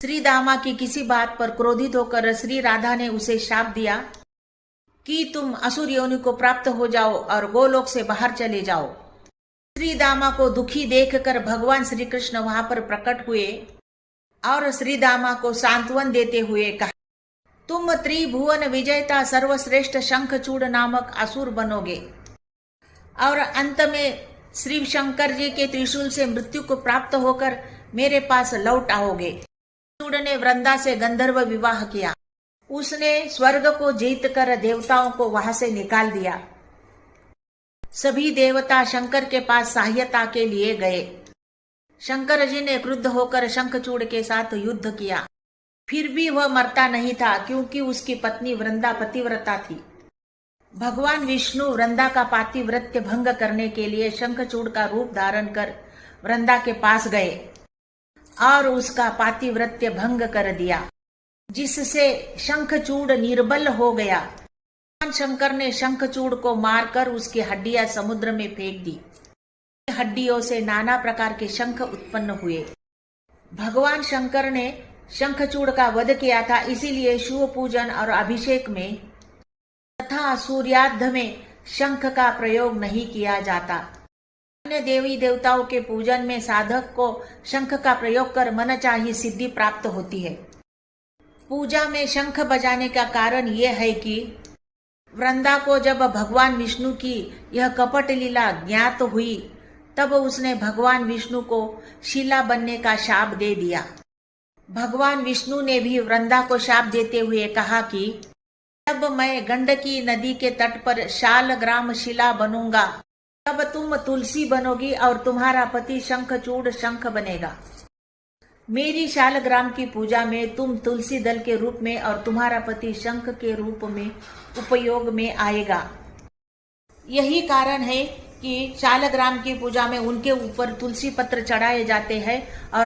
श्री दामा की किसी बात पर क्रोधित होकर श्री राधा ने उसे शाप दिया कि तुम असुर योनि को प्राप्त हो जाओ और गोलोक से बाहर चले जाओ। श्री दामा को दुखी देखकर भगवान श्री कृष्ण वहां पर प्रकट हुए और श्री दामा को सांत्वन देते हुए कहा, तुम त्रिभुवन विजेता सर्वश्रेष्ठ शंखचूड़ नामक असुर बनोगे और अंत में श्री शंकर जी के त्रिशूल से मृत्यु को प्राप्त होकर मेरे पास लौट आओगे। चूड़ ने वृंदा से गंधर्व विवाह किया। उसने स्वर्ग को जीतकर देवताओं को वहां से निकाल दिया। सभी देवता शंकर के पास सहायता के लिए गए। शंकर जी ने क्रुद्ध होकर शंखचूड़ के साथ युद्ध किया। फिर भी वह मरता नहीं था क्योंकि उसकी पत्नी वृंदा पतिव्रता थी। भगवान विष्णु वृंदा का पातिव्रत्य भंग करने के लिए शंखचूड़ का रूप धारण कर वृंदा के पास गए और उसका पातिव्रत्य भंग कर दिया, जिससे शंखचूड़ निर्बल हो गया। भगवान शंकर ने शंखचूड़ को मारकर उसकी हड्डियां समुद्र में फेंक दी। हड्डियों से नाना प्रकार के शंख उत्पन्न हुए। भगवान शंकर ने शंखचूड़ का वध किया था, इसीलिए शिव पूजन और अभिषेक में तथा सूर्यार्ध में शंख का प्रयोग नहीं किया जाता। अन्य देवी देवताओं के पूजन में साधक को शंख का प्रयोग कर मनचाही सिद्धि प्राप्त होती है। पूजा में शंख बजाने का कारण यह है कि वृंदा को जब भगवान विष्णु की यह कपट लीला ज्ञात हुई तब उसने भगवान विष्णु को शिला बनने का शाप दे दिया। भगवान विष्णु ने भी वृंदा को शाप देते हुए कहा कि जब मैं गंडकी नदी के तट पर शालग्राम शिला बनूंगा तब तुम तुलसी बनोगी और तुम्हारा पति शंखचूड़ शंख बनेगा। मेरी शालग्राम की पूजा में तुम तुलसी दल के रूप में और तुम्हारा पति शंख के रूप में उपयोग में आएगा। यही कारण है कि शालग्राम की पूजा में उनके ऊपर तुलसी पत्र चढ़ाए जाते हैं और